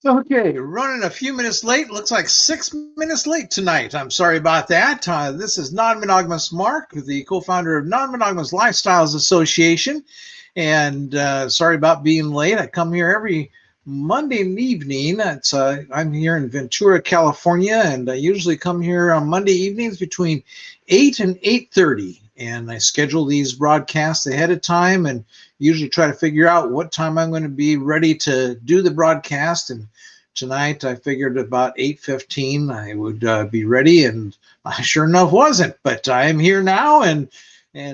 Okay, running a few minutes late. Looks like 6 minutes late tonight. I'm sorry about that. This is Non-Monogamous Mark, the co-founder of Non-Monogamous Lifestyles Association. And sorry about being late. I come here every Monday evening. I'm here in Ventura, California, and I usually come here on Monday evenings between 8 and 8:30. And I schedule these broadcasts ahead of time and usually try to figure out what time I'm going to be ready to do the broadcast. And tonight I figured about 8:15 I would be ready, and I sure enough wasn't. But I am here now, and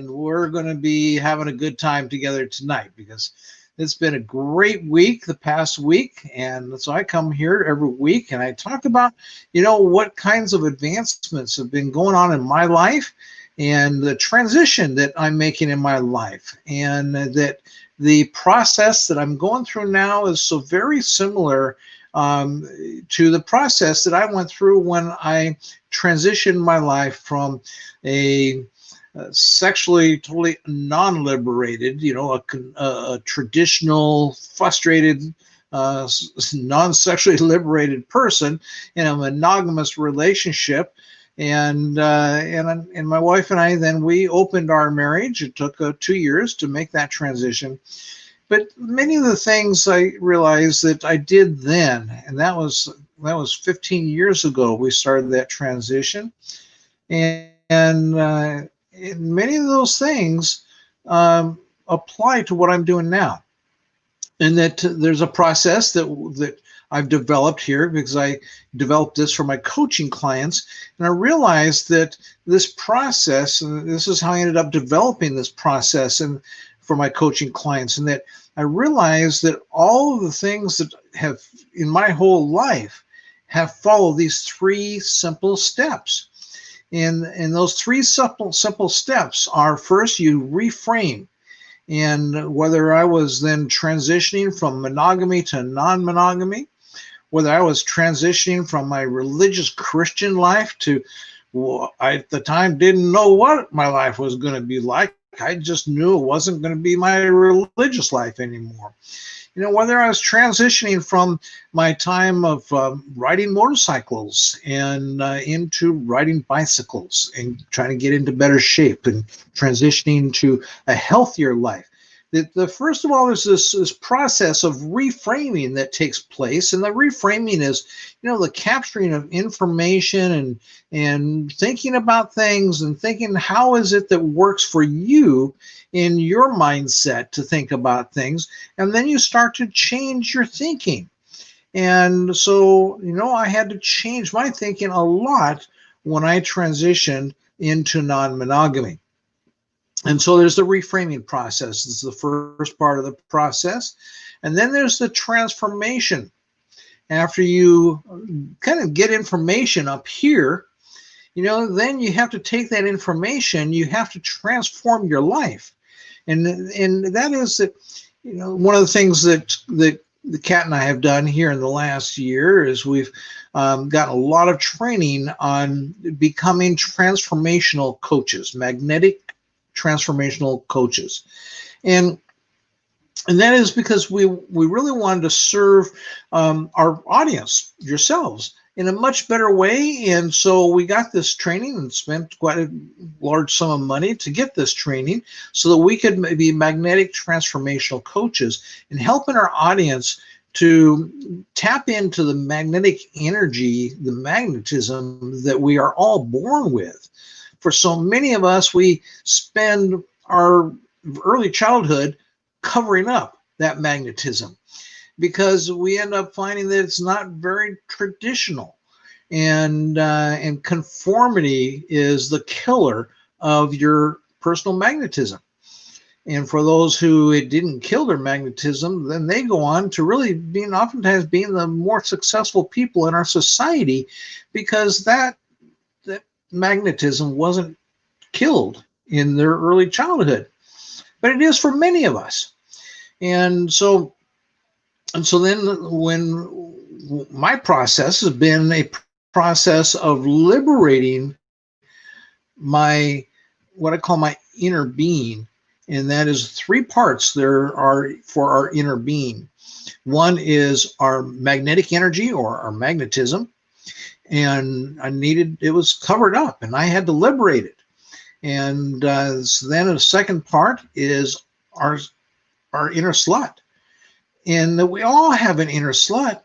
we're going to be having a good time together tonight because it's been a great week the past week. And so I come here every week and I talk about, what kinds of advancements have been going on in my life and the transition that I'm making in my life, and that the process that I'm going through now is so very similar to the process that I went through when I transitioned my life from a sexually totally non-liberated, a traditional, frustrated, non-sexually liberated person in a monogamous relationship. And my wife and I, then we opened our marriage. It took 2 years to make that transition. But many of the things I realized that I did then, and that was 15 years ago, we started that transition. And many of those things apply to what I'm doing now. And that there's a process that I've developed here because I developed this for my coaching clients. And I realized that this process, and this is how I ended up developing this process and for my coaching clients, and that I realized that all of the things that have in my whole life have followed these 3 simple steps. And those 3 simple steps are: first, you reframe. And whether I was then transitioning from monogamy to non-monogamy, whether I was transitioning from my religious Christian life to, well, I at the time didn't know what my life was going to be like. I just knew it wasn't going to be my religious life anymore. Whether I was transitioning from my time of riding motorcycles and into riding bicycles and trying to get into better shape and transitioning to a healthier life. The first of all, there's this process of reframing that takes place, and the reframing is, the capturing of information and thinking about things and thinking, how is it that works for you in your mindset to think about things, and then you start to change your thinking. And so, I had to change my thinking a lot when I transitioned into non-monogamy. And so there's the reframing process. This is the first part of the process. And then there's the transformation. After you kind of get information up here, then you have to take that information, you have to transform your life. And that is that, one of the things that the Kat and I have done here in the last year is we've got a lot of training on becoming transformational coaches, magnetic transformational coaches. And that is because we really wanted to serve our audience, yourselves, in a much better way. And so we got this training and spent quite a large sum of money to get this training so that we could be magnetic transformational coaches and helping our audience to tap into the magnetic energy, the magnetism that we are all born with. For so many of us, we spend our early childhood covering up that magnetism because we end up finding that it's not very traditional, and conformity is the killer of your personal magnetism. And for those who it didn't kill their magnetism, then they go on to really oftentimes being the more successful people in our society because that magnetism wasn't killed in their early childhood, but it is for many of us. And so then when my process has been a process of liberating what I call my inner being, and that is 3 parts there are for our inner being. One is our magnetic energy or our magnetism, and it was covered up, and I had to liberate it. And so then the second part is our inner slut, and that we all have an inner slut.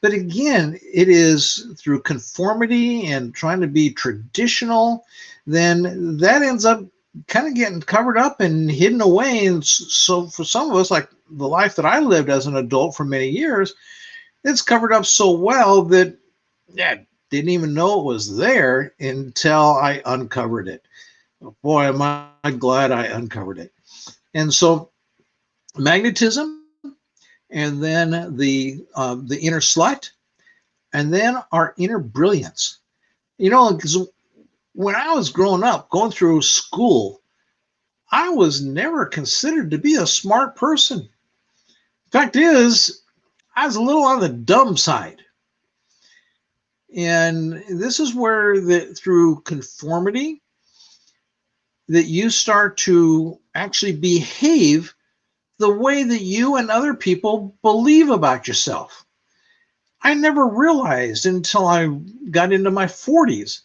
But again, it is through conformity and trying to be traditional, then that ends up kind of getting covered up and hidden away. And so for some of us, like the life that I lived as an adult for many years, it's covered up so well that, yeah, didn't even know it was there until I uncovered it. Boy, am I glad I uncovered it. And so magnetism, and then the inner slut, and then our inner brilliance. You know, because when I was growing up, going through school, I was never considered to be a smart person. Fact is, I was a little on the dumb side. And this is where through conformity, that you start to actually behave the way that you and other people believe about yourself. I never realized until I got into my 40s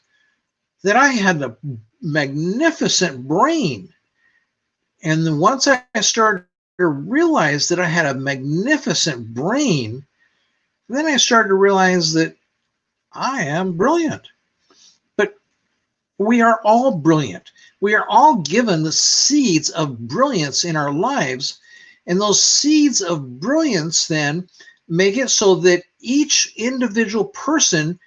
that I had a magnificent brain. And then once I started to realize that I had a magnificent brain, then I started to realize that I am brilliant. But we are all brilliant. We are all given the seeds of brilliance in our lives. And those seeds of brilliance then make it so that each individual person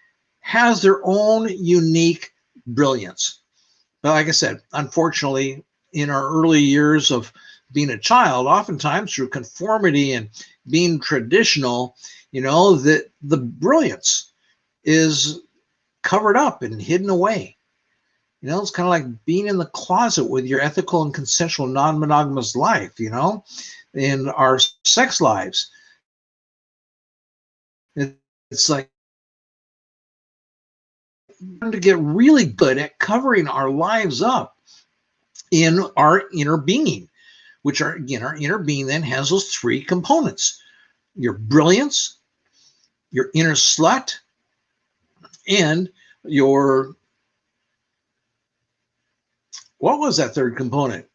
has their own unique brilliance. But like I said, unfortunately, in our early years of being a child, oftentimes through conformity and being traditional, you know, that the brilliance is covered up and hidden away. You know, it's kind of like being in the closet with your ethical and consensual non-monogamous life, you know, in our sex lives. It's like to get really good at covering our lives up in our inner being, which are, again, our inner being then has those three components: your brilliance, your inner slut, and your, what was that third component?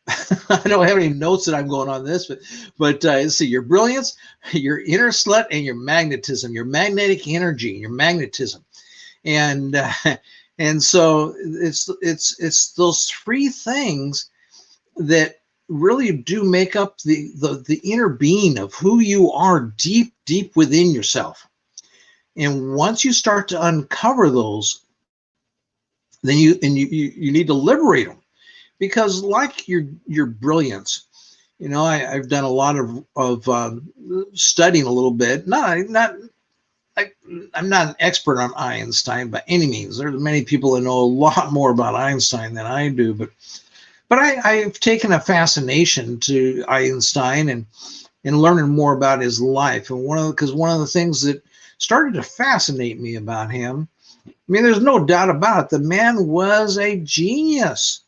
I don't have any notes that I'm going on this, but let's see, your brilliance, your inner slut, and your magnetism, your magnetic energy, your magnetism. And so it's those three things that really do make up the inner being of who you are deep within yourself. And once you start to uncover those, then you need to liberate them. Because like your brilliance, you know, I've done a lot of studying a little bit. I'm not an expert on Einstein by any means. There's many people that know a lot more about Einstein than I do, but I've taken a fascination to Einstein and learning more about his life. And one of the things that started to fascinate me about him, I mean, there's no doubt about it, the man was a genius.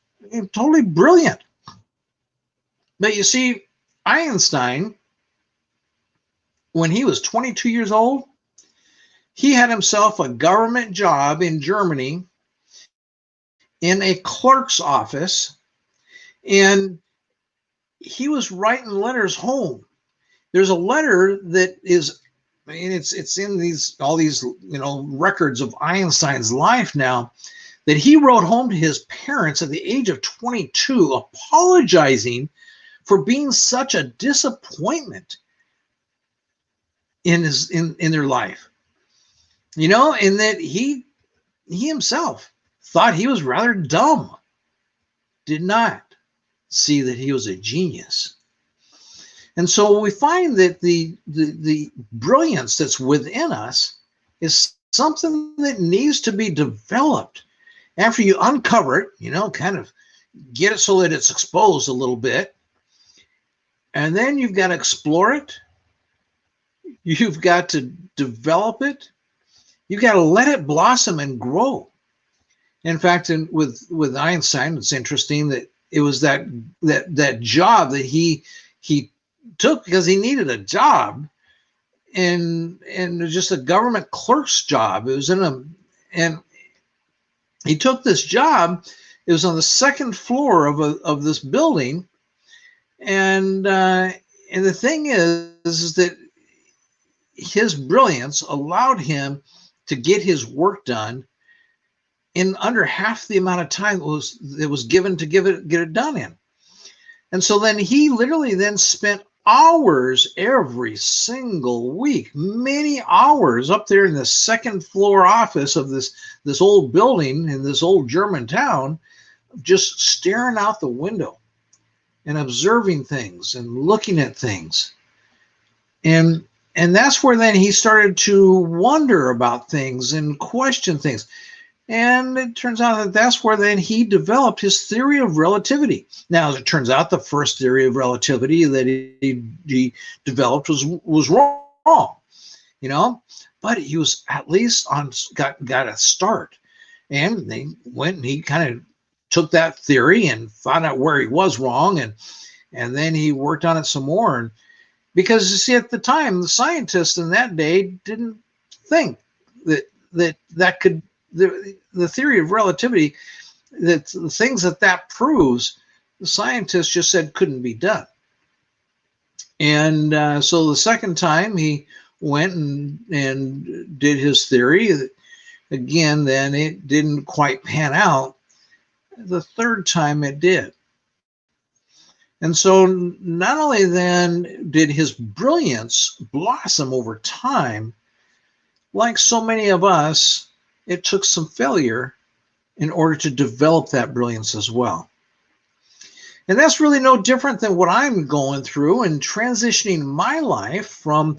Totally brilliant. But you see, Einstein, when he was 22 years old, he had himself a government job in Germany in a clerk's office, and he was writing letters home. There's a letter that is, I mean, it's in all these, you know, records of Einstein's life now, that he wrote home to his parents at the age of 22, apologizing for being such a disappointment in their life. You know, and that he himself thought he was rather dumb, did not see that he was a genius. And so we find that the brilliance that's within us is something that needs to be developed. After you uncover it, you know, kind of get it so that it's exposed a little bit. And then you've got to explore it. You've got to develop it. You've got to let it blossom and grow. In fact, with Einstein, it's interesting that it was that job that he took because he needed a job. just a government clerk's job. It was and he took this job. It was on the second floor of this building, and the thing is that his brilliance allowed him to get his work done in under half the amount of time that was given to get it done in. And so then he literally then spent hours every single week, many hours up there in the second floor office of this old building in this old German town, just staring out the window and observing things and looking at things. And that's where then he started to wonder about things and question things. And it turns out that that's where then he developed his theory of relativity. Now, as it turns out, the first theory of relativity that he developed was wrong, you know, but he was at least got a start. And they went and he kind of took that theory and found out where he was wrong, and then he worked on it some more. And because you see, at the time, the scientists in that day didn't think that could. The theory of relativity, that the things that proves, the scientists just said couldn't be done. And so the second time he went and did his theory, again, then it didn't quite pan out. The third time it did. And so not only then did his brilliance blossom over time, like so many of us, it took some failure in order to develop that brilliance as well. And that's really no different than what I'm going through and transitioning my life from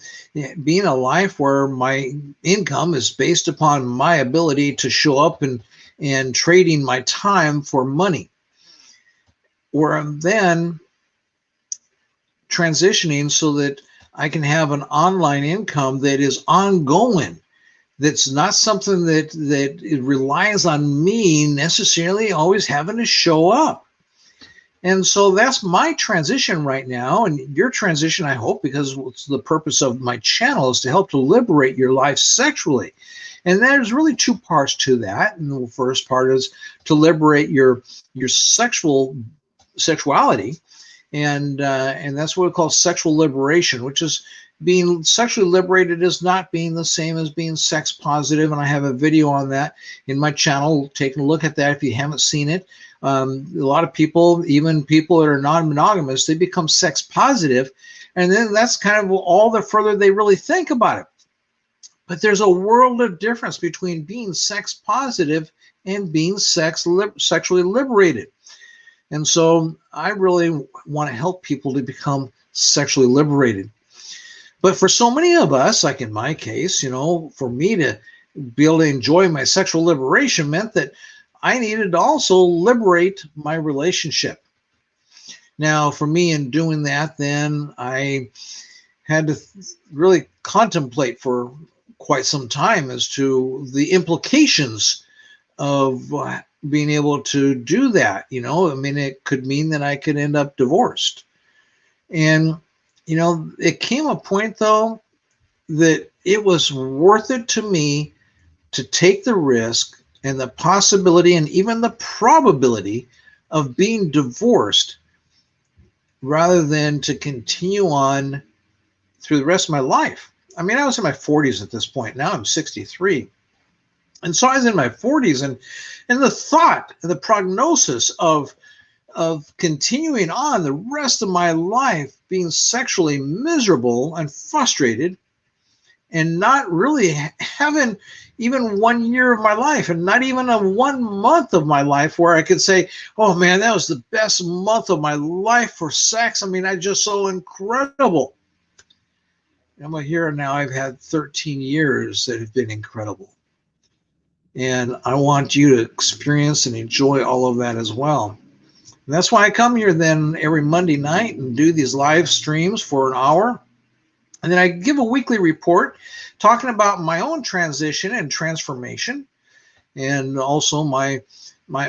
being a life where my income is based upon my ability to show up and trading my time for money, where I'm then transitioning so that I can have an online income that is ongoing. That's not something that it relies on me necessarily always having to show up. And so that's my transition right now, and your transition, I hope, because it's the purpose of my channel is to help to liberate your life sexually. And there's really two parts to that. And the first part is to liberate your sexuality, and that's what we call sexual liberation, which is being sexually liberated is not being the same as being sex positive. And I have a video on that in my channel. Take a look at that if you haven't seen it. A lot of people, even people that are non-monogamous, they become sex positive. And then that's kind of all the further they really think about it. But there's a world of difference between being sex positive and being sexually liberated. And so I really want to help people to become sexually liberated. But for so many of us, like in my case, you know, for me to be able to enjoy my sexual liberation meant that I needed to also liberate my relationship. Now, for me in doing that, then I had to really contemplate for quite some time as to the implications of being able to do that. You know, I mean, it could mean that I could end up divorced. And you know, it came a point, though, that it was worth it to me to take the risk and the possibility and even the probability of being divorced rather than to continue on through the rest of my life. I mean, I was in my 40s at this point. Now I'm 63. And so I was in my 40s, and the thought, the prognosis of continuing on the rest of my life being sexually miserable and frustrated and not really having even 1 year of my life and not even a 1 month of my life where I could say, oh man, that was the best month of my life for sex. I mean, I just so incredible. I'm here now. I've had 13 years that have been incredible. And I want you to experience and enjoy all of that as well. And that's why I come here then every Monday night and do these live streams for an hour. And then I give a weekly report talking about my own transition and transformation, and also my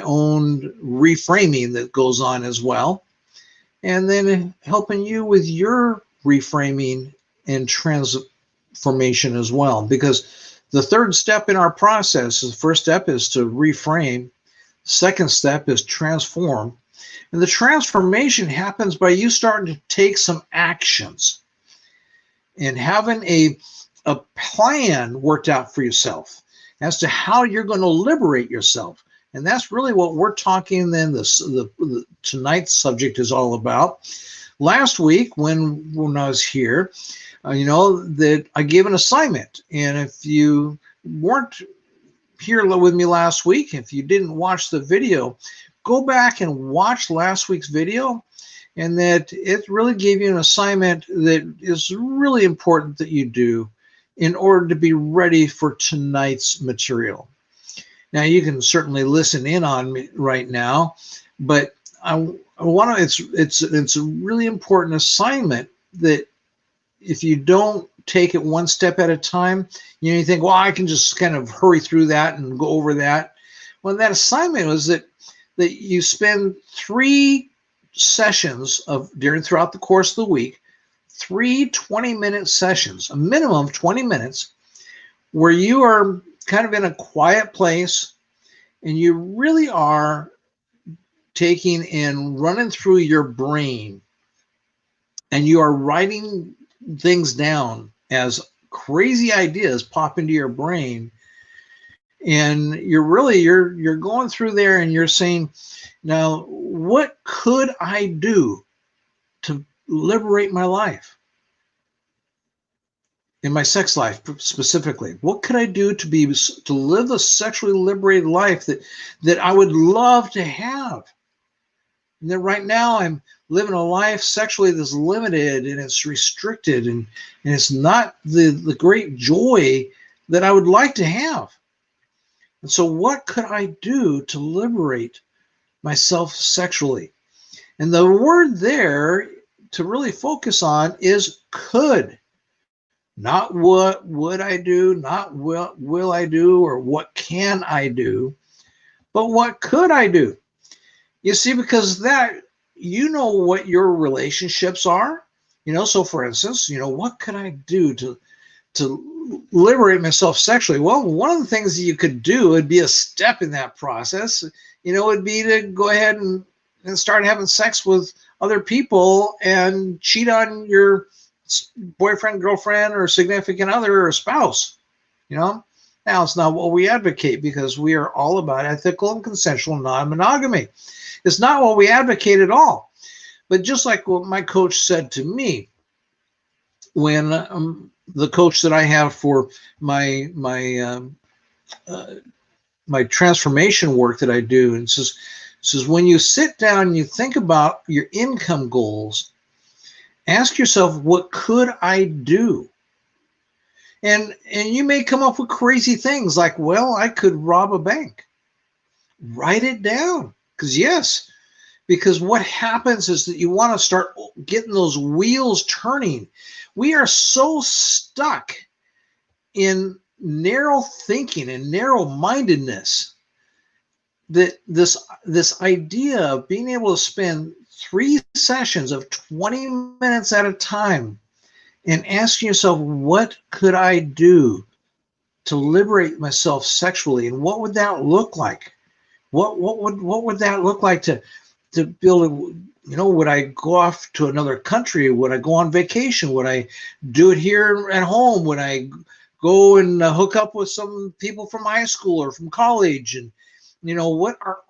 own reframing that goes on as well. And then helping you with your reframing and formation as well, because the third step in our process is, the first step is to reframe, second step is transform, and the transformation happens by you starting to take some actions and having a plan worked out for yourself as to how you're going to liberate yourself. And that's really what we're talking then, tonight's subject is all about. Last week when I was here, that I gave an assignment. And if you weren't here with me last week, if you didn't watch the video, go back and watch last week's video. And that it really gave you an assignment that is really important that you do in order to be ready for tonight's material. Now, you can certainly listen in on me right now, but I want to, it's a really important assignment that if you don't take it one step at a time, you think, well, I can just kind of hurry through that and go over that. Well, that assignment was that you spend 3 sessions throughout the course of the week, 3 20-minute sessions, a minimum of 20 minutes, where you are kind of in a quiet place and you really are taking and running through your brain, and you are writing things down as crazy ideas pop into your brain. And you're going through there and you're saying, now, what could I do to liberate my life? In my sex life specifically, what could I do to live a sexually liberated life that I would love to have? And then right now I'm living a life sexually that's limited and it's restricted and it's not the great joy that I would like to have. And so what could I do to liberate myself sexually? And the word there to really focus on is could. Not what would I do, not what will I do, or what can I do, but what could I do? You see, because that, what your relationships are, so for instance, what could I do to liberate myself sexually? Well, one of the things that you could do would be a step in that process, would be to go ahead and start having sex with other people and cheat on your boyfriend, girlfriend, or significant other or spouse. Now it's not what we advocate, because we are all about ethical and consensual non-monogamy. It's not what we advocate at all. But just like what my coach said to me, when the coach that I have for my transformation work that I do, and says when you sit down and you think about your income goals, ask yourself, what could I do? And you may come up with crazy things like, well, I could rob a bank. Write it down. Because what happens is that you want to start getting those wheels turning. We are so stuck in narrow thinking and narrow-mindedness that this idea of being able to spend 3 sessions of 20 minutes at a time and asking yourself, what could I do to liberate myself sexually? And what would that look like? What would that look like to build would I go off to another country? Would I go on vacation? Would I do it here at home? Would I go and hook up with some people from high school or from college? And what are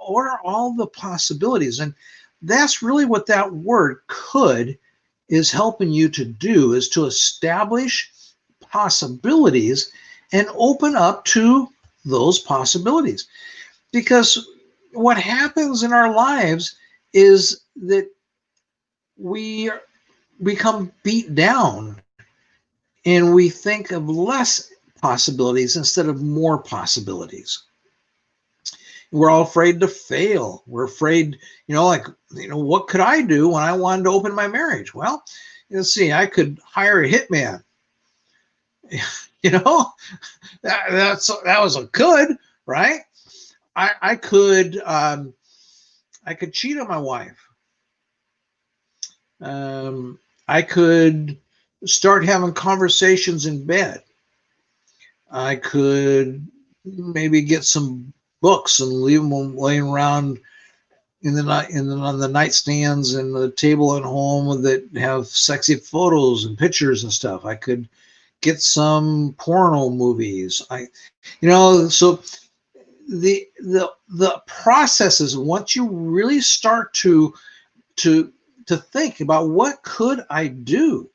all the possibilities? And that's really what that word could is helping you to do, is to establish possibilities and open up to those possibilities. Because what happens in our lives is that we become beat down and we think of less possibilities instead of more possibilities. We're all afraid to fail. We're afraid, what could I do when I wanted to open my marriage? Well, let's see, I could hire a hitman. That was a could, right? I could cheat on my wife. I could start having conversations in bed. I could maybe get some books and leave them laying around in the night, on the nightstands and the table at home that have sexy photos and pictures and stuff. I could get some porno movies. So the processes, once you really start to think about what could I do,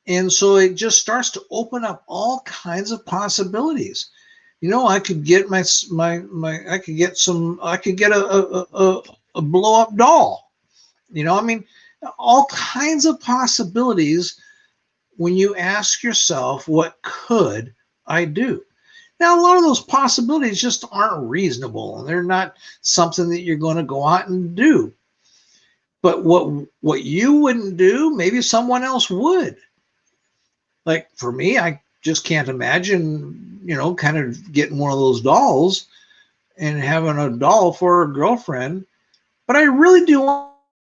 and so it just starts to open up all kinds of possibilities. I could get I could get a blow up doll. All kinds of possibilities when you ask yourself, what could I do? Now, a lot of those possibilities just aren't reasonable, and they're not something that you're going to go out and do. But what you wouldn't do, maybe someone else would. Like for me, I just can't imagine, kind of getting one of those dolls and having a doll for a girlfriend. But I really do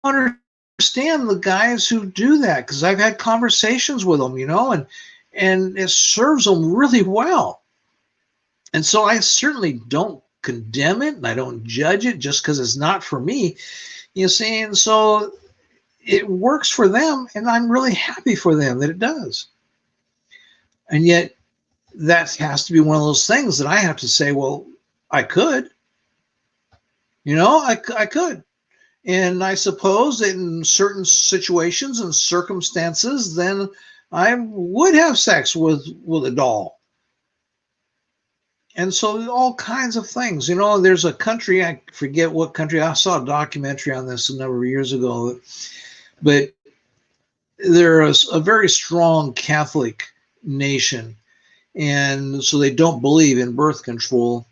understand the guys who do that, because I've had conversations with them, and it serves them really well. And so I certainly don't condemn it, and I don't judge it just because it's not for me. You see, and so it works for them, and I'm really happy for them that it does. And yet that has to be one of those things that I have to say, well, I could. I could. And I suppose in certain situations and circumstances, then I would have sex with a doll. And so all kinds of things. There's a country, I forget what country, I saw a documentary on this a number of years ago, but there is a very strong Catholic nation, and so they don't believe in birth control.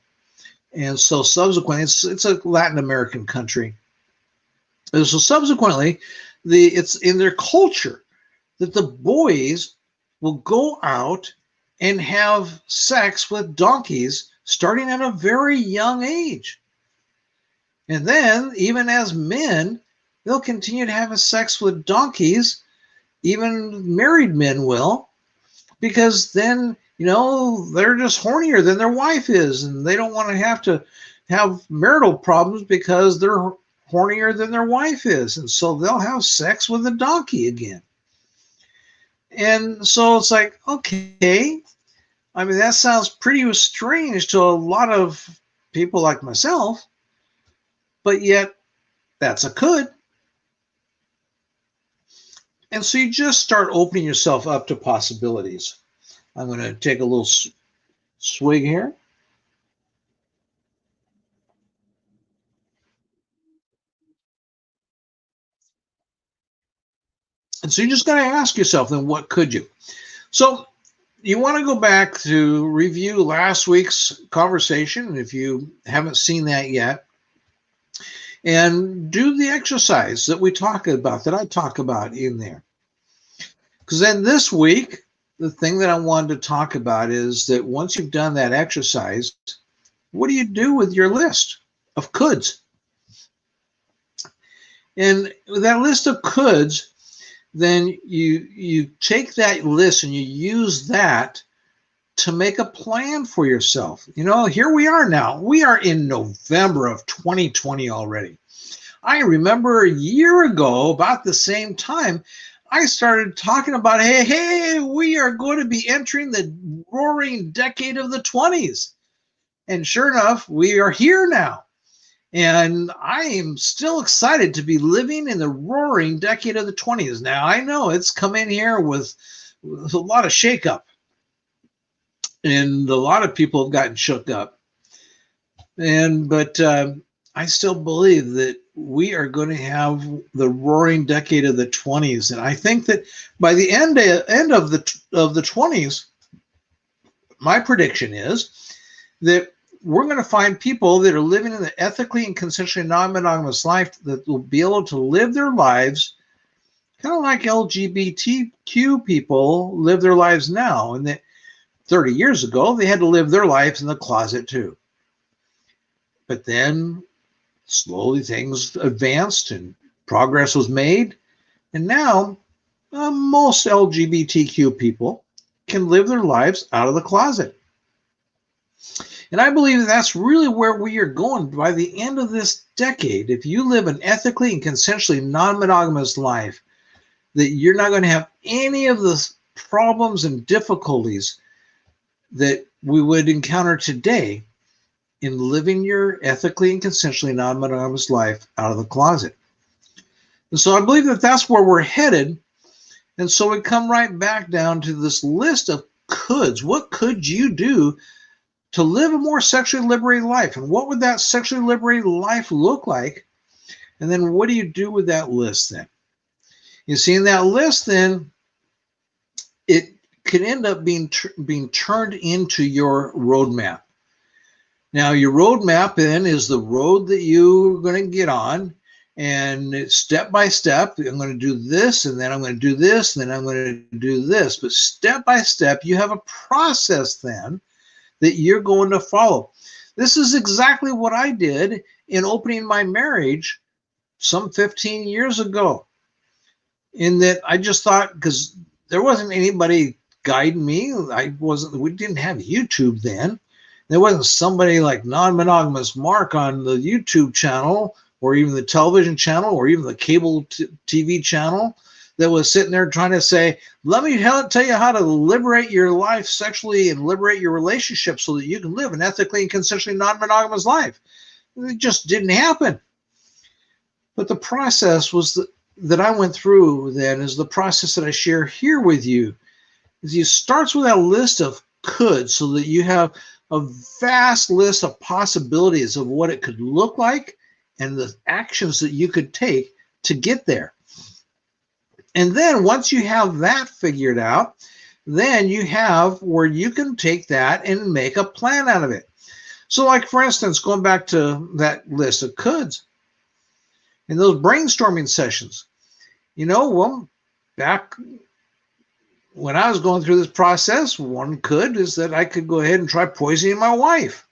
And so subsequently, it's a Latin American country. And so subsequently, it's in their culture that the boys will go out and have sex with donkeys starting at a very young age. And then, even as men, they'll continue to have sex with donkeys. Even married men will, because then, they're just hornier than their wife is, and they don't want to have marital problems because they're hornier than their wife is. And so they'll have sex with a donkey again. And so it's like, okay, that sounds pretty strange to a lot of people like myself, but yet that's a could. And so you just start opening yourself up to possibilities. I'm going to take a little swig here. And so you just got to ask yourself, then what could you? So you want to go back to review last week's conversation, if you haven't seen that yet, and do the exercise that I talk about in there. Because then this week, the thing that I wanted to talk about is that once you've done that exercise, what do you do with your list of coulds? And with that list of coulds, then you take that list and you use that to make a plan for yourself. Here we are now. We are in November of 2020 already. I remember a year ago, about the same time, I started talking about, hey, we are going to be entering the roaring decade of the 20s. And sure enough, we are here now. And I am still excited to be living in the roaring decade of the 20s. Now, I know it's come in here with a lot of shakeup. And a lot of people have gotten shook up. But I still believe that we are going to have the roaring decade of the 20s. And I think that by the end of the 20s, my prediction is that we're going to find people that are living in the ethically and consensually non-monogamous life that will be able to live their lives kind of like LGBTQ people live their lives now. And that 30 years ago, they had to live their lives in the closet too. But then slowly things advanced and progress was made. And now most LGBTQ people can live their lives out of the closet. And I believe that's really where we are going by the end of this decade. If you live an ethically and consensually non-monogamous life, that you're not going to have any of the problems and difficulties that we would encounter today in living your ethically and consensually non-monogamous life out of the closet. And so I believe that that's where we're headed. And so we come right back down to this list of coulds. What could you do to live a more sexually liberated life? And what would that sexually liberated life look like? And then what do you do with that list then? You see, in that list, then it could end up being turned into your roadmap. Now, your roadmap then is the road that you're going to get on, and it's step by step. I'm going to do this, and then I'm going to do this, and then I'm going to do this. But step by step, you have a process then that you're going to follow. This is exactly what I did in opening my marriage some 15 years ago. In that I just thought, because there wasn't anybody guiding me. We didn't have YouTube then. There wasn't somebody like Non-Monogamous Mark on the YouTube channel, or even the television channel, or even the cable TV channel that was sitting there trying to say, let me tell you how to liberate your life sexually and liberate your relationship so that you can live an ethically and consensually non-monogamous life. It just didn't happen. But the process was that I went through then is the process that I share here with you. It starts with that list of coulds, so that you have a vast list of possibilities of what it could look like and the actions that you could take to get there. And then once you have that figured out, then you have where you can take that and make a plan out of it. So like, for instance, going back to that list of coulds, in those brainstorming sessions, well, back when I was going through this process, one could is that I could go ahead and try poisoning my wife.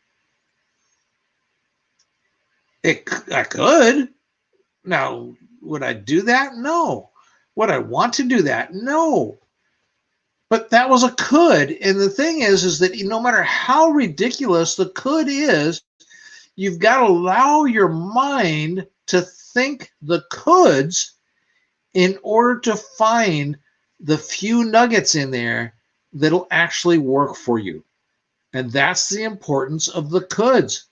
I could. Now, would I do that? No. Would I want to do that? No. But that was a could. And the thing is that no matter how ridiculous the could is, you've got to allow your mind to think the coulds in order to find the few nuggets in there that'll actually work for you. And that's the importance of the coulds.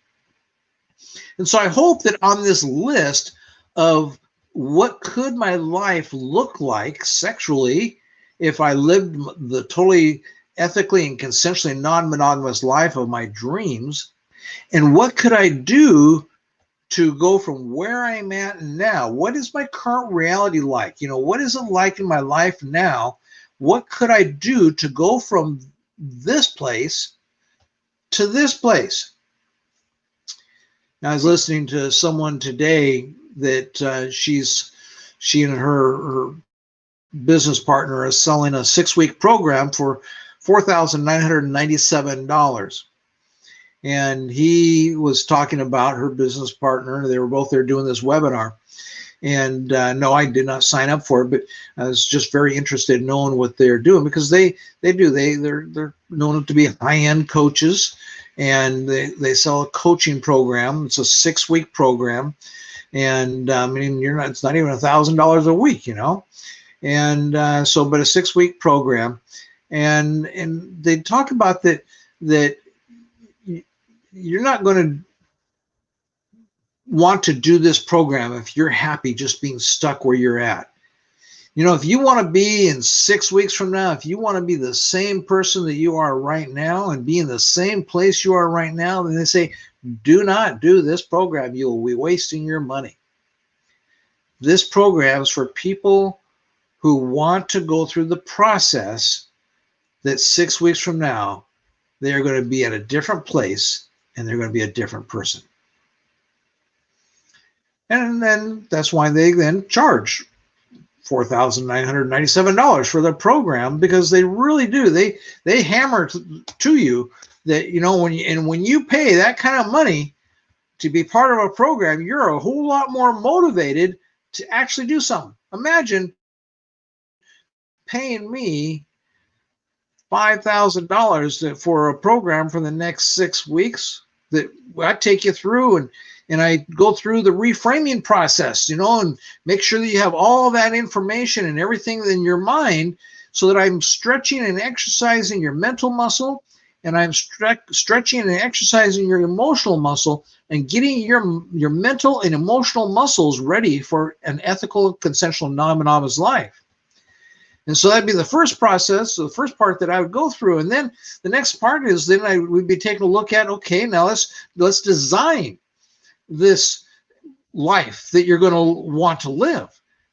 And so I hope that on this list of what could my life look like sexually if I lived the totally ethically and consensually non-monogamous life of my dreams, and what could I do to go from where I'm at now? What is my current reality like? What is it like in my life now? What could I do to go from this place to this place? Now, I was listening to someone today that she and her business partner is selling a 6-week program for $4,997. And he was talking about her business partner. They were both there doing this webinar. And no, I did not sign up for it, but I was just very interested in knowing what they're doing, because they're known to be high-end coaches, and they sell a coaching program. It's a 6-week program, and it's not even $1,000 a week, and but a 6-week program, and they talk about that you're not going to want to do this program if you're happy just being stuck where you're at. If you want to be in 6 weeks from now, if you want to be the same person that you are right now and be in the same place you are right now, then they say, do not do this program. You'll be wasting your money. This program is for people who want to go through the process that 6 weeks from now, they are going to be at a different place and they're going to be a different person. And then that's why they then charge $4,997 for the program, because they really do. They hammer to you that, when you pay that kind of money to be part of a program, you're a whole lot more motivated to actually do something. Imagine paying me $5,000 for a program for the next 6 weeks that I take you through, and I go through the reframing process, and make sure that you have all that information and everything in your mind, so that I'm stretching and exercising your mental muscle, and I'm stretching and exercising your emotional muscle, and getting your mental and emotional muscles ready for an ethical, consensual, non-monogamous life. And so that'd be the first process, so the first part that I would go through. And then the next part is then I would be taking a look at, okay, now let's design this life that you're going to want to live,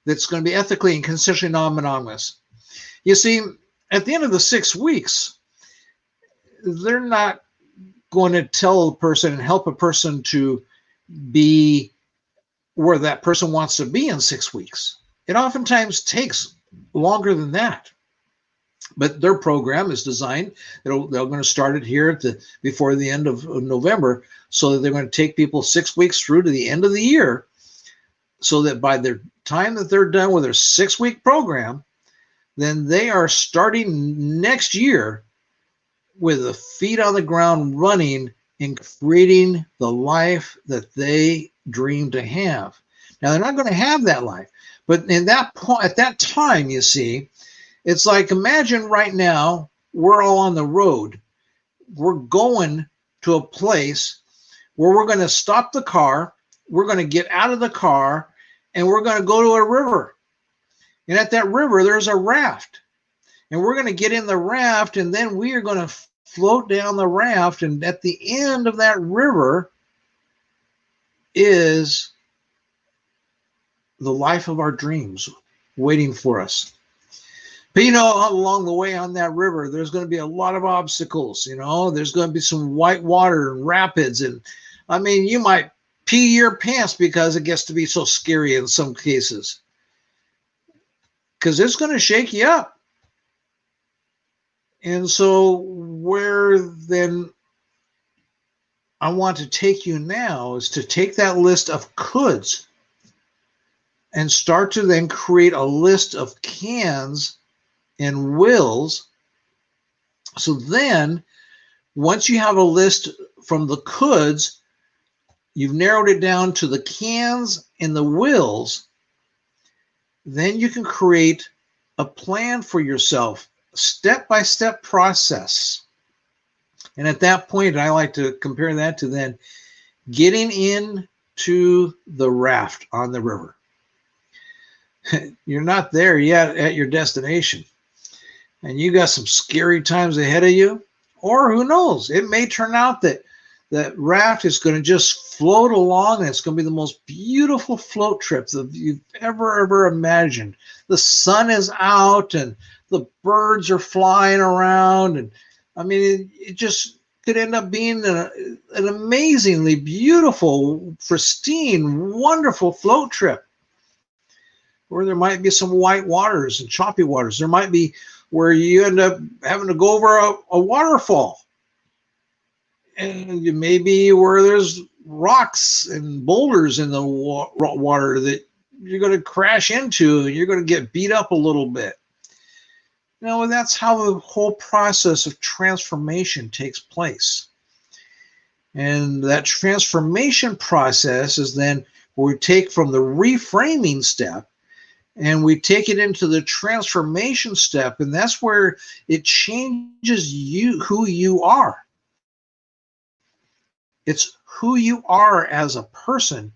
that's going to be ethically and consensually non-monogamous. You see, at the end of the 6 weeks, they're not going to tell a person and help a person to be where that person wants to be in 6 weeks. It oftentimes takes longer than that. But their program is designed, they're going to start it here before the end of November, so that they're going to take people 6 weeks through to the end of the year, so that by the time that they're done with their 6-week program, then they are starting next year with the feet on the ground running and creating the life that they dream to have. Now, they're not going to have that life, but at that time, you see, it's like, imagine right now, we're all on the road. We're going to a place where we're going to stop the car, we're going to get out of the car, and we're going to go to a river. And at that river, there's a raft. And we're going to get in the raft, and then we are going to float down the raft. And at the end of that river is the life of our dreams waiting for us. But along the way on that river, there's going to be a lot of obstacles. There's going to be some white water and rapids. And I mean, you might pee your pants because it gets to be so scary in some cases, because it's going to shake you up. And so where then I want to take you now is to take that list of coulds and start to then create a list of cans and wills. So then once you have a list from the coulds, you've narrowed it down to the cans and the wills, then you can create a plan for yourself, step-by-step process. And at that point, I like to compare that to then getting into the raft on the river. You're not there yet at your destination, and you got some scary times ahead of you, or who knows, it may turn out that that raft is going to just float along, and it's going to be the most beautiful float trip that you've ever imagined. The sun is out and the birds are flying around, and I mean, it just could end up being an amazingly beautiful, pristine, wonderful float trip. Or there might be some white waters and choppy waters. There might be where you end up having to go over a waterfall. And you may be where there's rocks and boulders in the water that you're going to crash into, and you're going to get beat up a little bit. That's how the whole process of transformation takes place. And that transformation process is then where we take from the reframing step and we take it into the transformation step, and that's where it changes who you are. It's who you are as a person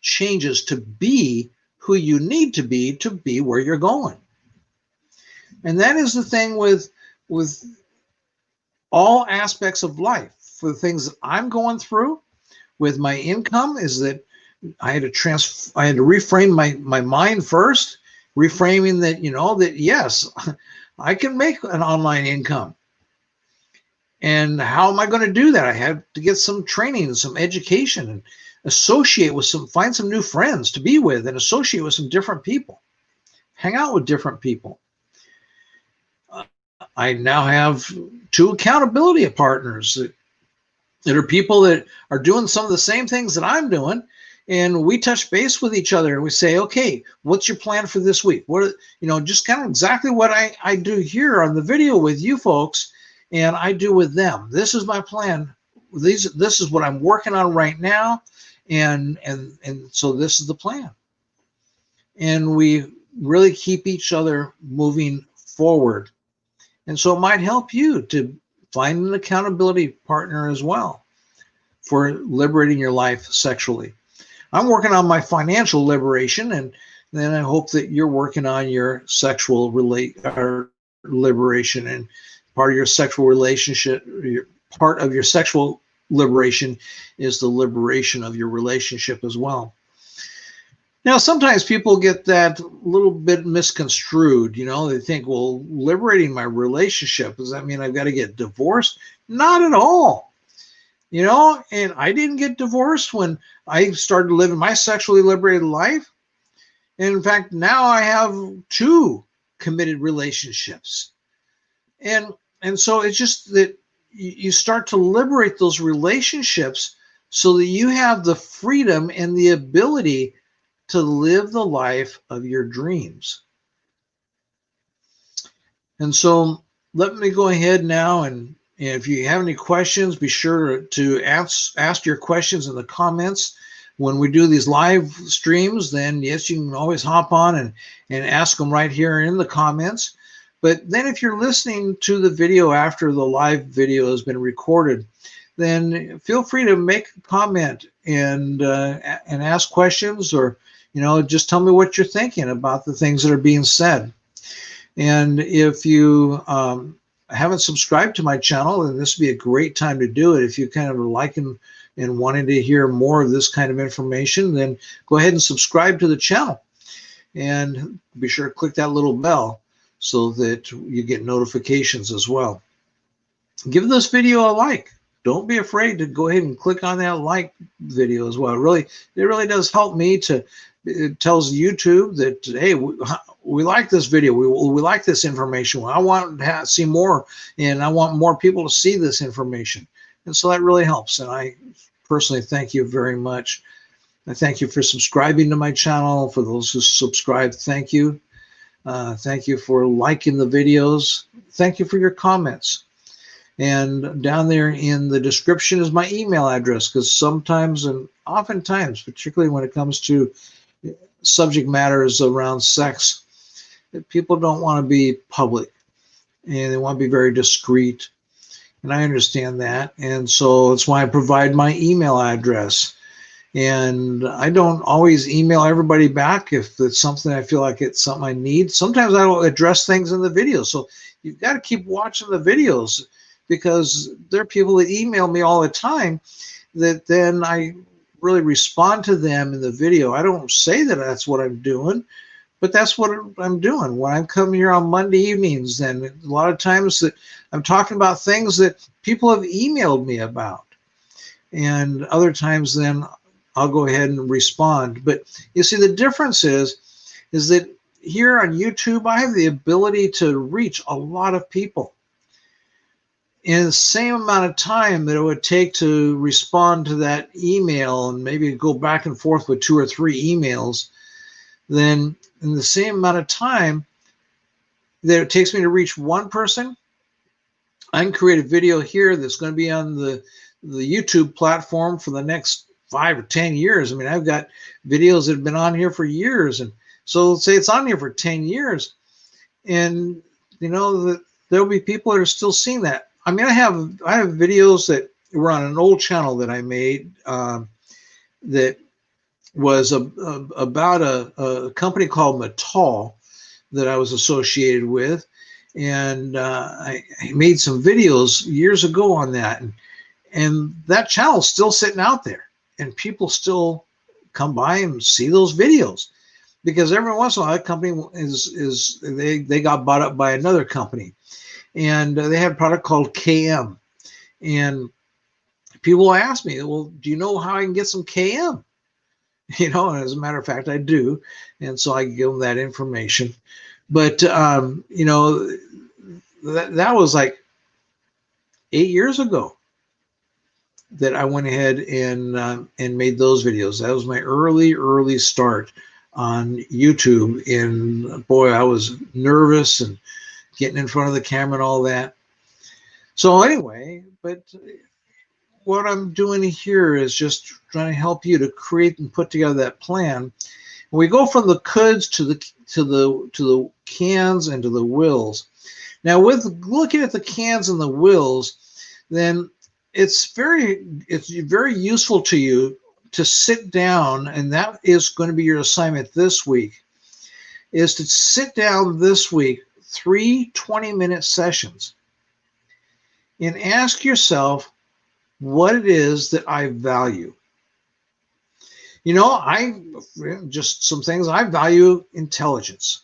changes to be who you need to be where you're going. And that is the thing with all aspects of life. For the things that I'm going through with my income, is that I had to reframe my mind first, reframing that, that yes, I can make an online income. And how am I going to do that? I had to get some training, some education, and find some new friends to be with, and associate with some different people, hang out with different people. I now have 2 accountability partners that are people that are doing some of the same things that I'm doing, and we touch base with each other and we say, okay, what's your plan for this week? What, just kind of exactly what I do here on the video with you folks, and I do with them. This is my plan. This is what I'm working on right now, and so this is the plan. And we really keep each other moving forward. And so it might help you to find an accountability partner as well for liberating your life sexually. I'm working on my financial liberation, and then I hope that you're working on your sexual liberation, and part of your sexual relationship, part of your sexual liberation is the liberation of your relationship as well. Now, sometimes people get that a little bit misconstrued. They think, well, liberating my relationship, does that mean I've got to get divorced? Not at all. And I didn't get divorced when I started living my sexually liberated life. And in fact, now I have 2 committed relationships. And so it's just that you start to liberate those relationships so that you have the freedom and the ability to live the life of your dreams. And so let me go ahead now, and if you have any questions, be sure to ask your questions in the comments. When we do these live streams, then yes, you can always hop on and ask them right here in the comments. But then if you're listening to the video after the live video has been recorded, then feel free to make a comment and ask questions, or just tell me what you're thinking about the things that are being said. And if you haven't subscribed to my channel, then this would be a great time to do it. If you kind of are liking and wanting to hear more of this kind of information, then go ahead and subscribe to the channel. And be sure to click that little bell so that you get notifications as well. Give this video a like. Don't be afraid to go ahead and click on that like video as well. It really does help me to. It tells YouTube that, hey, we like this video. We like this information. I want to see more, and I want more people to see this information. And so that really helps. And I personally thank you very much. I thank you for subscribing to my channel. For those who subscribe, thank you. Thank you for liking the videos. Thank you for your comments. And down there in the description is my email address, because sometimes and oftentimes, particularly when it comes to subject matters around sex, that people don't want to be public, and they want to be very discreet. And I understand that. And so that's why I provide my email address. And I don't always email everybody back if it's something I feel like it's something I need. Sometimes I don't address things in the video. So you've got to keep watching the videos, because there are people that email me all the time that then I really respond to them in the video. I don't say that that's what I'm doing, but that's what I'm doing. When I come here on Monday evenings, then a lot of times that I'm talking about things that people have emailed me about. And other times then I'll go ahead and respond. But you see, the difference is that here on YouTube, I have the ability to reach a lot of people in the same amount of time that it would take to respond to that email, and maybe go back and forth with 2 or 3 emails. Then in the same amount of time that it takes me to reach one person, I can create a video here that's going to be on the YouTube platform for the next 5 or 10 years. I mean, I've got videos that have been on here for years. And so let's say it's on here for 10 years. And, there'll be people that are still seeing that. I mean, I have videos that were on an old channel that I made that was about a company called Mattel that I was associated with. And I made some videos years ago on that. And that channel's still sitting out there. And people still come by and see those videos. Because every once in a while, that company they got bought up by another company. And they had a product called KM. And people ask me, well, do you know how I can get some KM? And as a matter of fact, I do. And so I give them that information. But, that was like 8 years ago. that I went ahead and made those videos. That was my early start on YouTube. And boy, I was nervous and getting in front of the camera and all that. So anyway, but what I'm doing here is just trying to help you to create and put together that plan. We go from the coulds to the cans and to the wills. Now, with looking at the cans and the wills, then it's very useful to you to sit down, and that is going to be your assignment this week, is to sit down this week, 3 20-minute sessions, and ask yourself what it is that I value. You know, just some things. I value intelligence.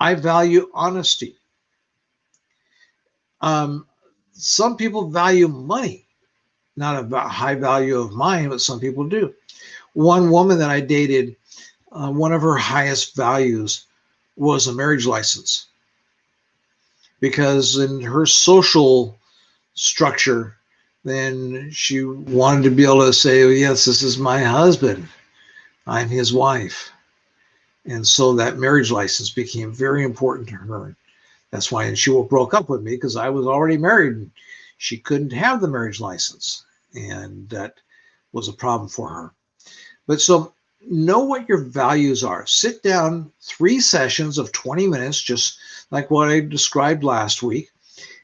I value honesty. Some people value money, not a high value of mine, but some people do. One woman that I dated, one of her highest values was a marriage license, because in her social structure, then she wanted to be able to say, oh, yes, this is my husband, I'm his wife. And so that marriage license became very important to her. That's why she broke up with me, because I was already married and she couldn't have the marriage license. And that was a problem for her. But so know what your values are. Sit down, 3 sessions of 20 minutes, just like what I described last week.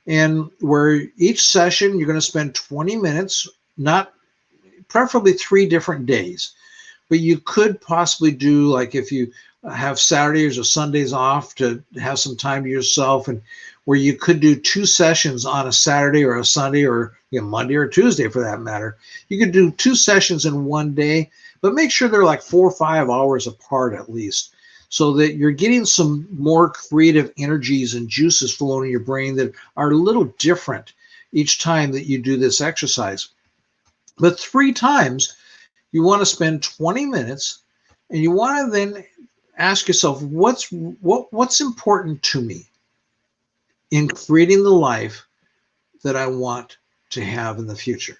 And where each session you're going to spend 20 minutes, not preferably 3 different days. But you could possibly do, like, if you have Saturdays or Sundays off, to have some time to yourself, and where you could do 2 sessions on a Saturday or a Sunday, or Monday or Tuesday for that matter. You could do 2 sessions in one day, but make sure they're like 4 or 5 hours apart at least, so that you're getting some more creative energies and juices flowing in your brain that are a little different each time that you do this exercise. But 3 times, you want to spend 20 minutes, and you want to then ask yourself, what's important to me in creating the life that I want to have in the future?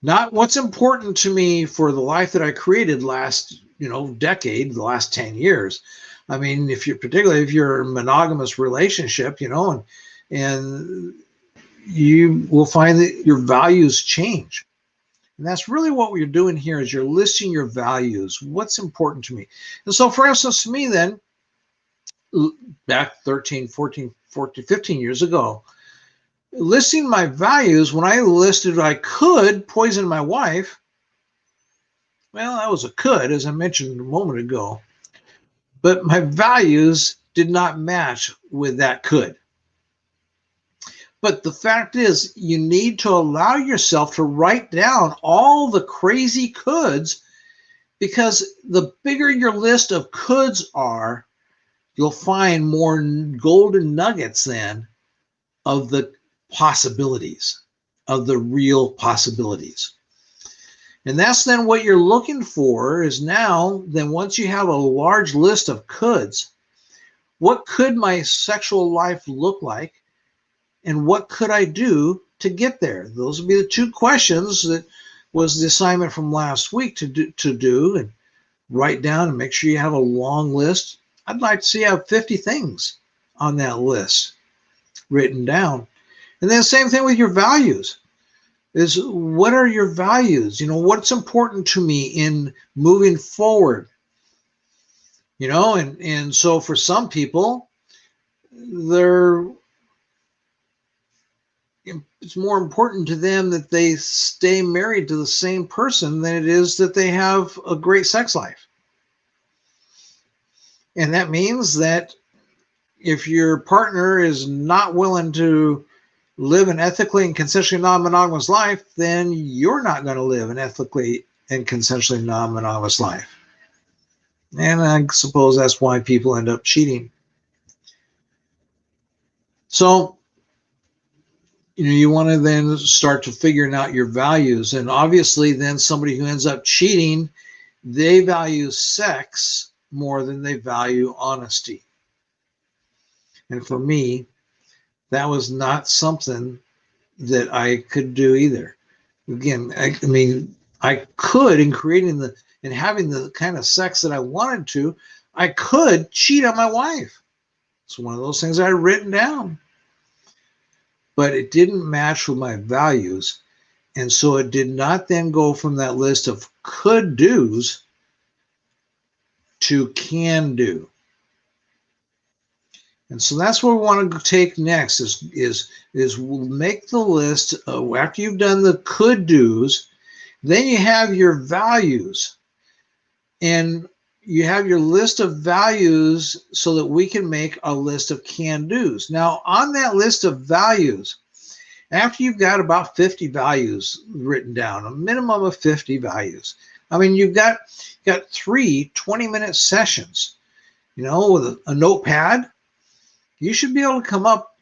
Not what's important to me for the life that I created last, decade, the last 10 years. I mean, particularly if you're in a monogamous relationship, and you will find that your values change. And that's really what we're doing here, is you're listing your values. What's important to me? And so, for instance, to me then, back 13, 14, 15 years ago, listing my values, when I listed I could poison my wife, well, that was a could, as I mentioned a moment ago. But my values did not match with that could. But the fact is, you need to allow yourself to write down all the crazy coulds, because the bigger your list of coulds are, you'll find more golden nuggets then of the possibilities, of the real possibilities. And that's then what you're looking for, is now, then once you have a large list of coulds, what could my sexual life look like? And what could I do to get there? Those would be the 2 questions that was the assignment from last week to do and write down, and make sure you have a long list. I'd like to see you have 50 things on that list written down. And then same thing with your values, is what are your values? What's important to me in moving forward? And so for some people, it's more important to them that they stay married to the same person than it is that they have a great sex life. And that means that if your partner is not willing to live an ethically and consensually non-monogamous life, then you're not going to live an ethically and consensually non-monogamous life. And I suppose that's why people end up cheating. So, you want to then start to figuring out your values. And obviously then somebody who ends up cheating, they value sex more than they value honesty. And for me, that was not something that I could do either. Again, I mean, I could, in creating the and having the kind of sex that I wanted to, I could cheat on my wife. It's one of those things I had written down. But it didn't match with my values. And so it did not then go from that list of could do's to can do. And so that's what we want to take next is we'll make the list after you've done the could do's, then you have your values. And you have your list of values so that we can make a list of can do's. Now, on that list of values, after you've got about 50 values written down, a minimum of 50 values. I mean, you've got 3 20-minute sessions, with a notepad. You should be able to come up,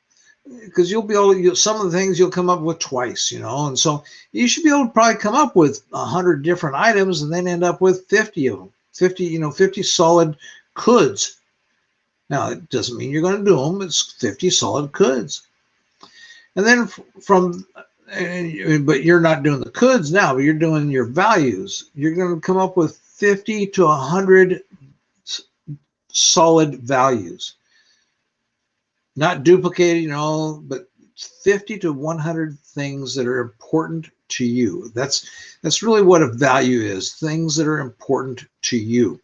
because you'll be able to, some of the things you'll come up with twice, and so you should be able to probably come up with 100 different items and then end up with 50 of them, 50 solid coulds. Now, it doesn't mean you're going to do them. It's 50 solid coulds. And then but you're not doing the coulds now, but you're doing your values. You're going to come up with 50 to 100 solid values. Not duplicated, but 50 to 100 things that are important to you. That's really what a value is, things that are important to you.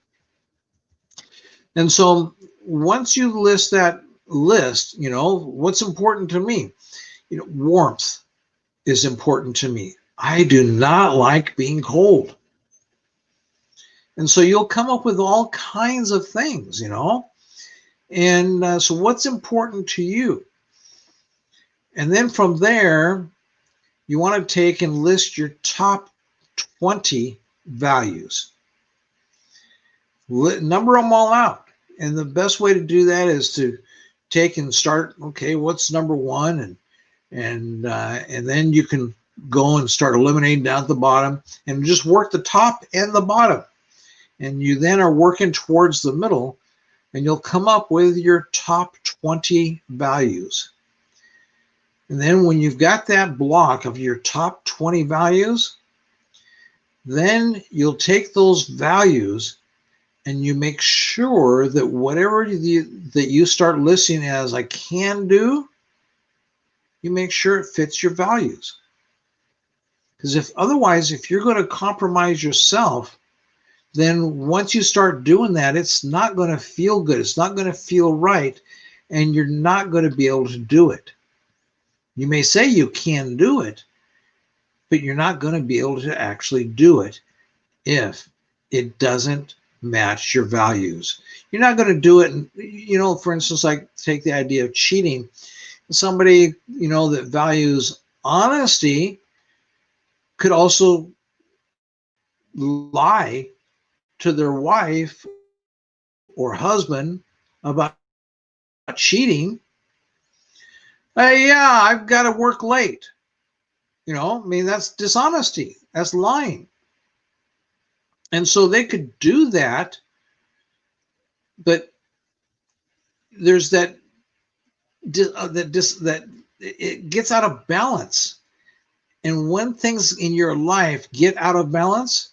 And so once you list that list, what's important to me? Warmth is important to me. I do not like being cold. And so you'll come up with all kinds of things, And so what's important to you? And then from there, you want to take and list your top 20 values. Number them all out. And the best way to do that is to take and start, okay, what's number one? And then you can go and start eliminating down at the bottom and just work the top and the bottom. And you then are working towards the middle, and you'll come up with your top 20 values. And then when you've got that block of your top 20 values, then you'll take those values and you make sure that whatever that you start listing as I can do, you make sure it fits your values. Because otherwise, if you're going to compromise yourself, then once you start doing that, it's not going to feel good. It's not going to feel right, and you're not going to be able to do it. You may say you can do it, but you're not going to be able to actually do it if it doesn't match your values. You're not going to do it, for instance, like take the idea of cheating. Somebody, that values honesty could also lie to their wife or husband about cheating. Yeah, I've got to work late. That's dishonesty. That's lying. And so they could do that, but there's that it gets out of balance. And when things in your life get out of balance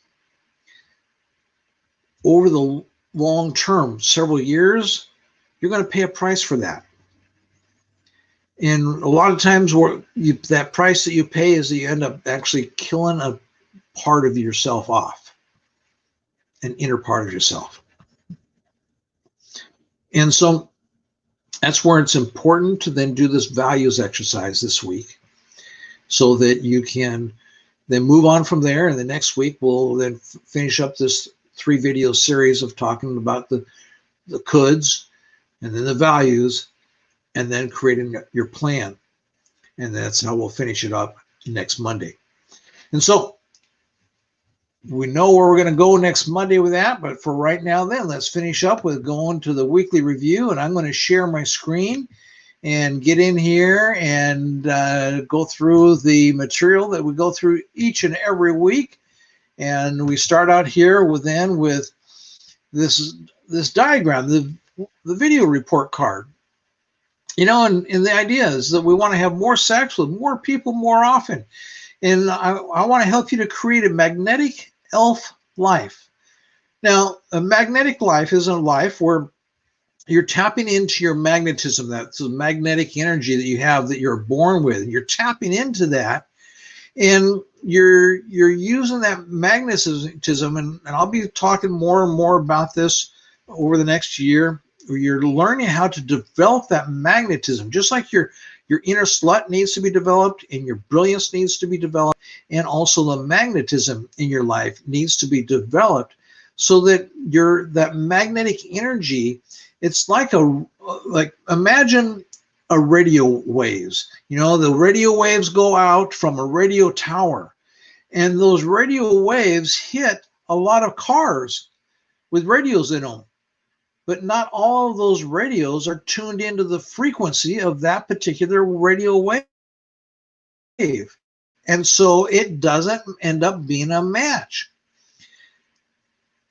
over the long term, several years, you're going to pay a price for that. And a lot of times that price that you pay is that you end up actually killing a part of yourself off, an inner part of yourself. And so that's where it's important to then do this values exercise this week so that you can then move on from there. And the next week, we'll then finish up this 3-video series of talking about the coulds and then the values and then creating your plan. And that's how we'll finish it up next Monday. And so we know where we're going to go next Monday with that, but for right now then, let's finish up with going to the weekly review, and I'm going to share my screen and get in here and go through the material that we go through each and every week. And we start out here with this diagram, the video report card. And the idea is that we want to have more sex with more people more often. And I want to help you to create a magnetic elf life. Now, a magnetic life is a life where you're tapping into your magnetism, that's the magnetic energy that you have that you're born with. You're tapping into that, and you're using that magnetism, and I'll be talking more and more about this over the next year. Where you're learning how to develop that magnetism, just like your inner slut needs to be developed, and your brilliance needs to be developed, and also the magnetism in your life needs to be developed, so that that magnetic energy, it's like imagine a radio waves. The radio waves go out from a radio tower, and those radio waves hit a lot of cars with radios in them. But not all of those radios are tuned into the frequency of that particular radio wave. And so it doesn't end up being a match.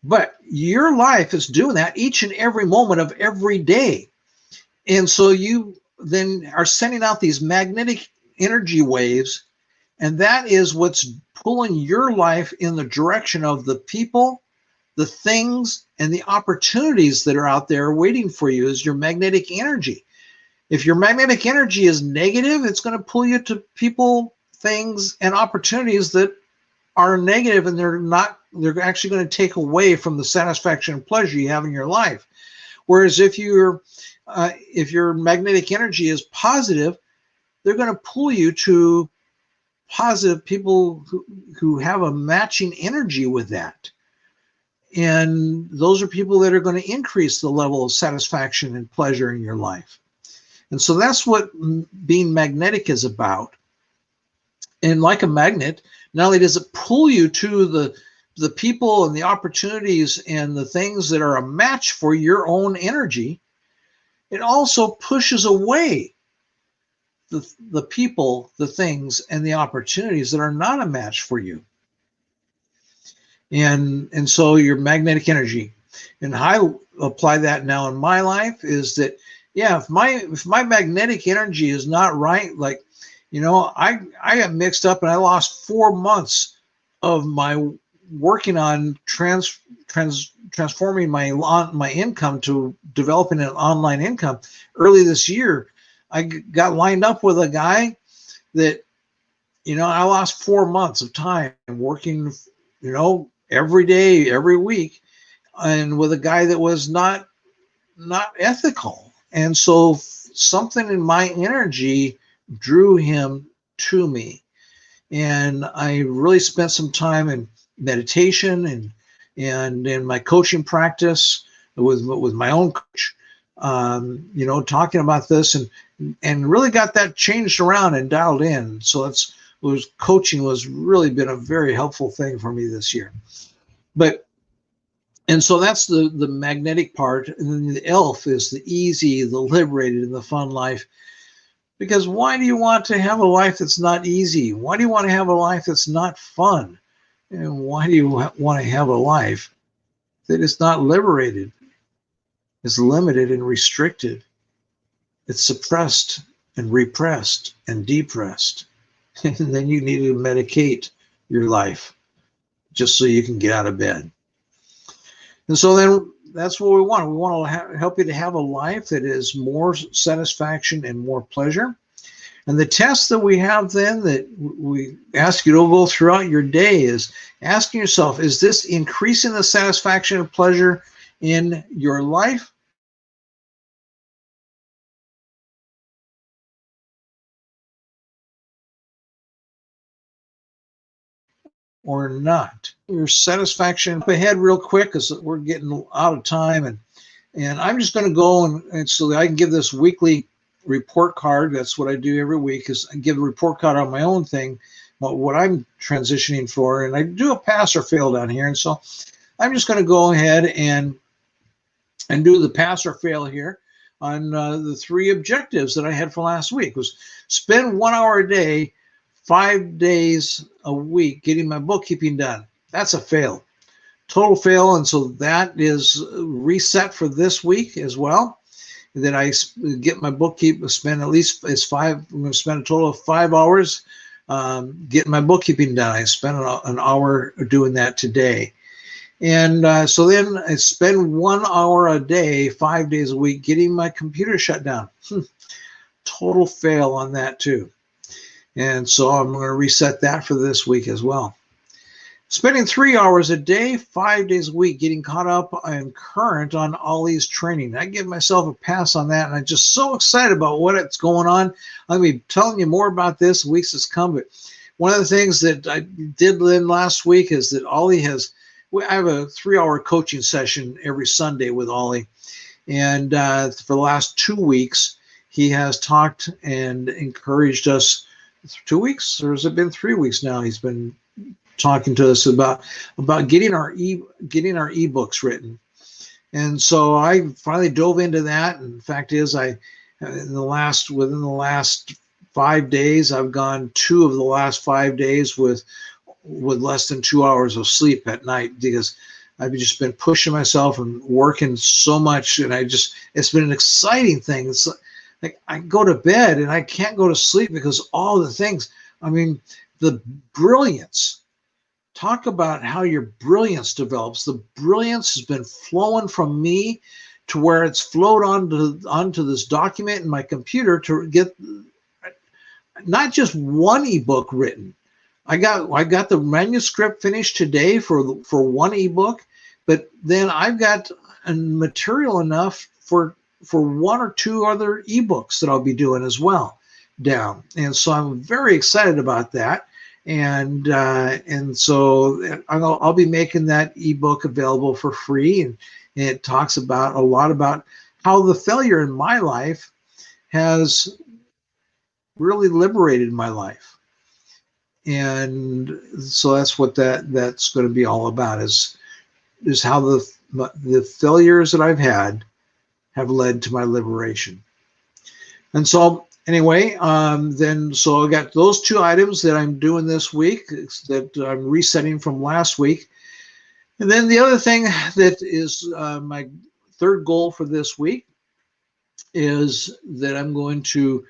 But your life is doing that each and every moment of every day. And so you then are sending out these magnetic energy waves, and that is what's pulling your life in the direction of the people, the things, and the opportunities that are out there waiting for you is your magnetic energy. If your magnetic energy is negative, it's going to pull you to people, things, and opportunities that are negative, and they're actually going to take away from the satisfaction and pleasure you have in your life. Whereas if your magnetic energy is positive, they're going to pull you to positive people who have a matching energy with that. And those are people that are going to increase the level of satisfaction and pleasure in your life. And so that's what being magnetic is about. And like a magnet, not only does it pull you to the people and the opportunities and the things that are a match for your own energy, it also pushes away the people, the things, and the opportunities that are not a match for you. And so your magnetic energy, and how I apply that now in my life is that, yeah, if my magnetic energy is not right, like, I got mixed up and I lost 4 months of my working on transforming my income to developing an online income. Early this year, I got lined up with a guy that, I lost 4 months of time working, every day, every week, and with a guy that was not ethical. And so something in my energy drew him to me. And I really spent some time in meditation and in my coaching practice with my own coach, talking about this and really got that changed around and dialed in. So coaching was really been a very helpful thing for me this year. And so that's the magnetic part. And then the elf is the easy, the liberated, and the fun life. Because why do you want to have a life that's not easy? Why do you want to have a life that's not fun? And why do you want to have a life that is not liberated? It's limited and restricted. It's suppressed and repressed and depressed. And then you need to medicate your life just so you can get out of bed. And so then that's what we want. We want to help you to have a life that is more satisfaction and more pleasure. And the test that we have then that we ask you to go throughout your day is asking yourself, is this increasing the satisfaction and pleasure in your life? Or not? Your satisfaction up ahead real quick because we're getting out of time, and I'm just going to go and so that I can give this weekly report card. That's what I do every week, is I give a report card on my own thing, what I'm transitioning for, and I do a pass or fail down here. And so I'm just going to go ahead and do the pass or fail here on the 3 objectives that I had for last week. Was spend 1 hour a day, 5 days a week getting my bookkeeping done. That's a fail, total fail. And so that is reset for this week as well. that I get my bookkeeping, spend at least I'm going to spend a total of 5 hours getting my bookkeeping done. I spent an hour doing that today. And so then I spend 1 hour a day, 5 days a week, getting my computer shut down. Total fail on that too. And so I'm going to reset that for this week as well. Spending 3 hours a day, 5 days a week, getting caught up and current on Ollie's training. I give myself a pass on that, and I'm just so excited about what's going on. I'll be telling you more about this weeks to come. But one of the things that I did last week is that Ollie I have a 3-hour coaching session every Sunday with Ollie. And for the last 2 weeks, he has talked and encouraged us. 2 weeks, or has it been 3 weeks now? He's been talking to us about getting our ebooks written. And so I finally dove into that. And the fact is, within the last 5 days, I've gone 2 of the last 5 days with less than 2 hours of sleep at night, because I've just been pushing myself and working so much. And it's been an exciting thing. It's like I go to bed and I can't go to sleep because all the things, I mean, the brilliance. Talk about how your brilliance develops. The brilliance has been flowing from me to where it's flowed onto this document in my computer to get not just one ebook written. I got the manuscript finished today for one ebook, but then I've got material enough for 1 or 2 other ebooks that I'll be doing as well down. And so I'm very excited about that. And so I'll be making that ebook available for free, and it talks a lot about how the failure in my life has really liberated my life. And so that's what that's going to be all about, is how the failures that I've had have led to my liberation. And so anyway, so I got those 2 items that I'm doing this week that I'm resetting from last week. And then the other thing that is my third goal for this week is that I'm going to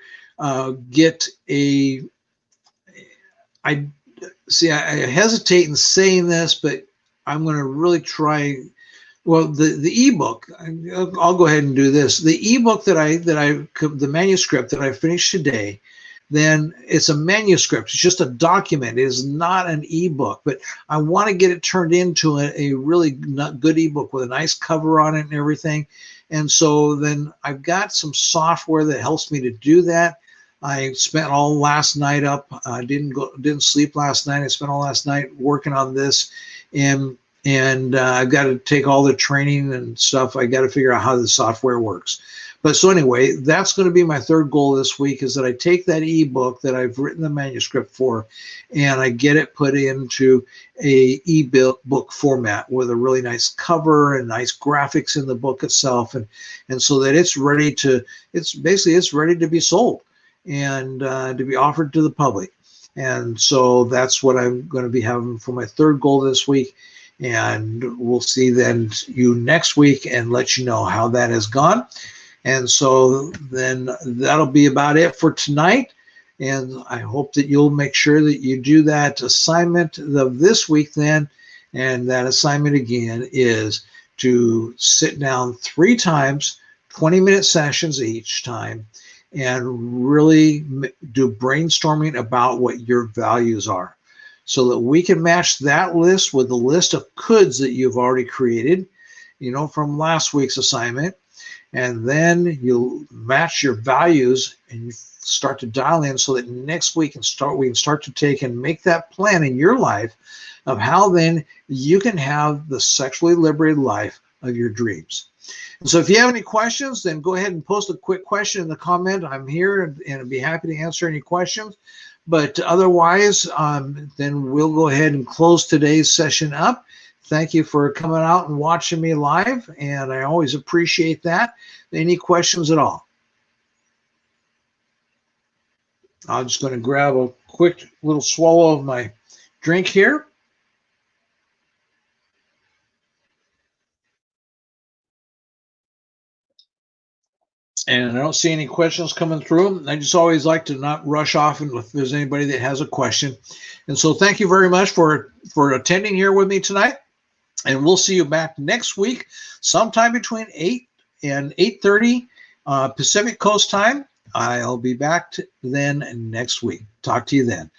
get I hesitate in saying this, but I'm going to really try. Well, the ebook, I'll go ahead and do this. The ebook the manuscript that I finished today, then it's a manuscript. It's just a document. It is not an ebook, but I want to get it turned into a really good ebook with a nice cover on it and everything. And so then I've got some software that helps me to do that. I spent all last night up. I didn't sleep last night. I spent all last night working on this, and I've got to take all the training and stuff. I got to figure out how the software works. But so anyway, that's going to be my third goal this week, is that I take that ebook that I've written the manuscript for, and I get it put into a ebook format with a really nice cover and nice graphics in the book itself, and so that it's ready to be sold and to be offered to the public. And so that's what I'm going to be having for my third goal this week. And we'll see then you next week and let you know how that has gone. And so then that'll be about it for tonight. And I hope that you'll make sure that you do that assignment of this week then. And that assignment again is to sit down 3 times, 20-minute sessions each time, and really do brainstorming about what your values are, so that we can match that list with the list of coulds that you've already created, from last week's assignment. And then you'll match your values and you start to dial in, so that next week we can start to take and make that plan in your life of how then you can have the sexually liberated life of your dreams. And so if you have any questions, then go ahead and post a quick question in the comment. I'm here and I'd be happy to answer any questions. But otherwise, then we'll go ahead and close today's session up. Thank you for coming out and watching me live, and I always appreciate that. Any questions at all? I'm just going to grab a quick little swallow of my drink here. And I don't see any questions coming through. I just always like to not rush off and if there's anybody that has a question. And so thank you very much for attending here with me tonight. And we'll see you back next week, sometime between 8 and 8:30 Pacific Coast time. I'll be back then next week. Talk to you then.